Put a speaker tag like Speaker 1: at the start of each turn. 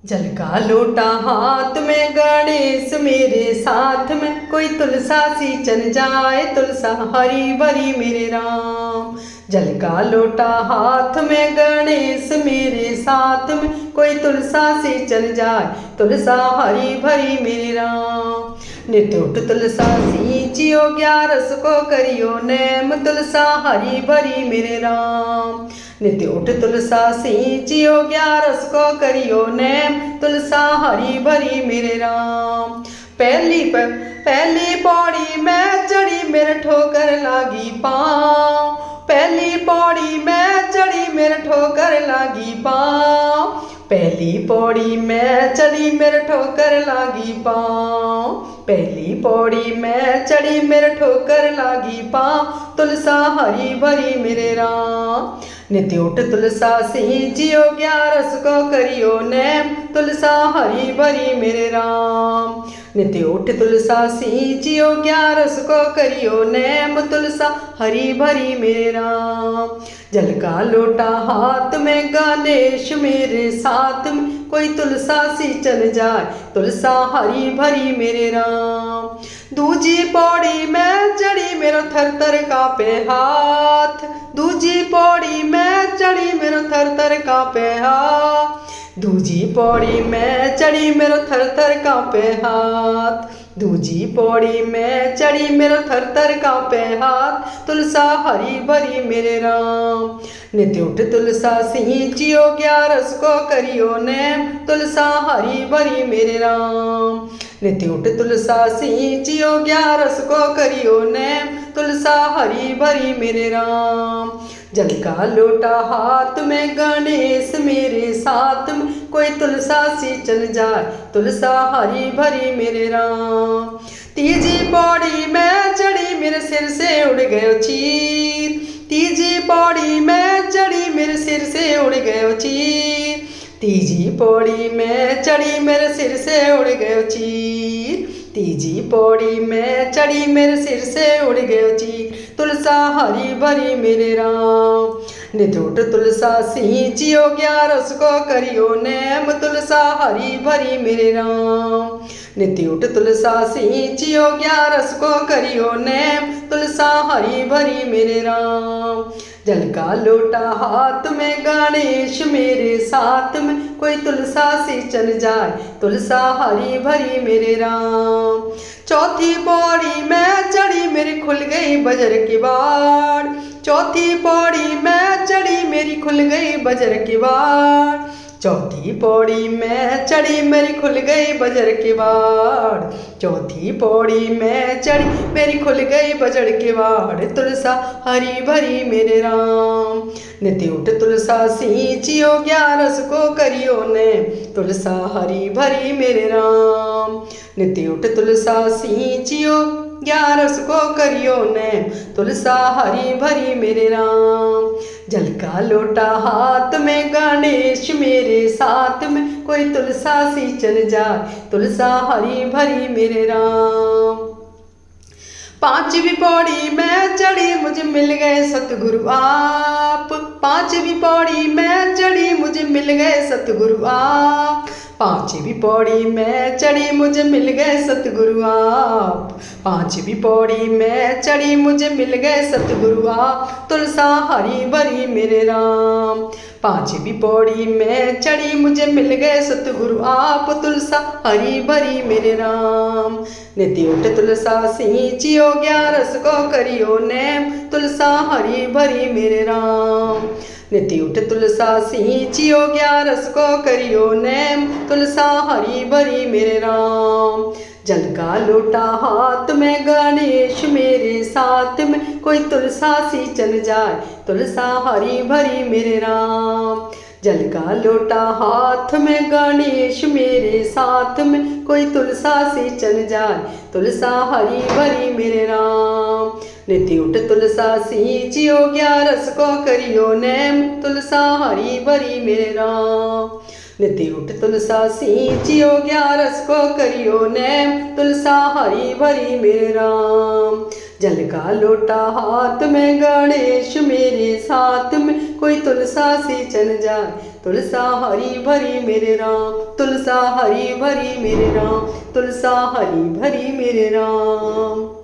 Speaker 1: जल का लोटा हाथ में गणेश मेरे साथ में, कोई तुलसा सी चल जाए तुलसा हरी भरी मेरे राम। जल का लोटा हाथ में गणेश मेरे साथ में, कोई तुलसा सी चल जाए तुलसा हरी भरी मेरे राम। नित्य उठ तुलसा सींचियो ग्यारस को करियो नेम, तुलसा हरी भरी मेरे राम। नित्य उठ तुलसा सींचियो ग्यारस को करियो नेम, तुलसा हरी भरी मेरे राम। पहली पौड़ी में चढ़ी मेरे ठोकर लागी पाँव, पहली पौड़ी में चढ़ी मेरे ठोकर लागी पाँव, पहली पौड़ी में चढ़ी मेरे ठोकर लागी पाँव, पहली पौड़ी में चढ़ी मेरे ठोकर लागी पाँव, तुलसा हरी भरी मेरे राम। नित्य उठ तुलसा सींचियो ग्यारस को करियो नेम, तुलसा हरी भरी मेरे राम। नित्य उठ तुलसा सींचियो ग्यारस को करियो नेम, तुलसा हरी भरी मेरे राम। जल का लोटा हाथ में गणेश मेरे साथ में, कोई तुलसा सी चल जाए तुलसा हरी भरी मेरे राम। दूजी पौड़ी में चढ़ी मेरो थर थर कांपे हाथ, दूजी पौड़ी में चढ़ी मेरो थर थर कांपे हाथ, दूजी पौड़ी में चढ़ी मेरो थर थर कांपे हाथ, दूजी पौड़ी में चढ़ी मेरो थर थर कांपे हाथ, तुलसा हरी भरी मेरे राम। नित्य उठ तुलसा सींचियो ग्यारस को करियो नेम, तुलसा हरी भरी मेरे राम। नित्य उठ तुलसा सींचियो ग्यारस को करियो नेम, तुलसा हरी भरी मेरे राम। जल का लोटा हाथ में गणेश मेरे साथ में, कोई तुलसा सी चल जाए तुलसा हरी भरी मेरे राम। तीजी पौड़ी में चढ़ी मेरे सिर से उड़ गयो चीर, तीजी पौड़ी में चढ़ी मेरे सिर से उड़ गयो चीर, तीजी पौड़ी में चढ़ी मेरे सिर से उड़ गयो चीर, तीजी पौड़ी में चढ़ी मेरे सिर से उड़ गयो चीर, तुलसा हरी भरी मेरे राम। नित्य उठ तुलसा सींचियो ग्यारस को करियो नेम, तुलसा हरी भरी मेरे राम। नित्य उठ तुलसा सींचियो ग्यारस को करियो नेम, तुलसा हरी भरी मेरे राम। जल का लोटा हाथ में गणेश मेरे साथ में, कोई तुलसा सी चल जाए तुलसा हरी भरी मेरे राम। चौथी पौड़ी में चढ़ी मेरी खुल गई बजर की बाड़, चौथी पौड़ी में चढ़ी मेरी खुल गई बजर की बाड़, चौथी पौड़ी में चढ़ी मेरी खुल गई बजर की बाड़, चौथी पौड़ी में चढ़ी मेरी खुल गई बजर की बाड़, तुलसा हरी भरी मेरे राम। नित्य उठ तुलसा सींचियो ग्यारस को करियो नेम, तुलसा हरी भरी मेरे राम। नित्य उठ तुलसा सींचियो ग्यारस को करियो नेम, तुलसा हरी भरी मेरे राम। जल का लोटा हाथ में गणेश मेरे साथ में, कोई तुलसा सी चल जाए तुलसा हरी भरी मेरे राम। पांचवी पौड़ी में चढ़ी मुझे मिल गए सतगुरु आप, पांचवी पौड़ी में चढ़ी मुझे मिल गए सतगुरु आप, पांचवी पौड़ी में चढ़ी मुझे मिल गए सतगुरु आप, पांचवी पौड़ी में चढ़ी मुझे मिल गए सतगुरु आप, तुलसा हरी भरी मेरे राम। पांचवी पौड़ी में चढ़ी मुझे मिल गए सतगुरु आप, तुलसा हरी भरी मेरे राम। नित्य उठ तुलसा सींचियो ग्यारस को करियो नेम, तुलसा हरी भरी मेरे राम। नित्य उठ तुलसा सींचियो ग्यारस को करियो नेम, तुलसा हरी भरी मेरे राम। जल का लोटा हाथ में गणेश मेरे साथ में, कोई तुलसा सी चल जाए तुलसा हरी भरी मेरे राम। जल का लोटा हाथ में गणेश मेरे साथ में, कोई तुलसा सी चल जाए तुलसा हरी भरी मेरे राम। नित्य उठ तुलसा सींचियो ग्यारस को करियो नेम, तुलसा हरी भरी मेरे राम। नित्य उठ तुलसा सींचियो ग्यारस को करियो नेम, तुलसा हरी भरी मेरे राम। जल का लोटा हाथ में गणेश मेरे साथ में, कोई तुलसा सी चल जाए तुलसा हरी भरी मेरे राम, तुलसा हरी भरी मेरे राम, तुलसा हरी भरी मेरे राम।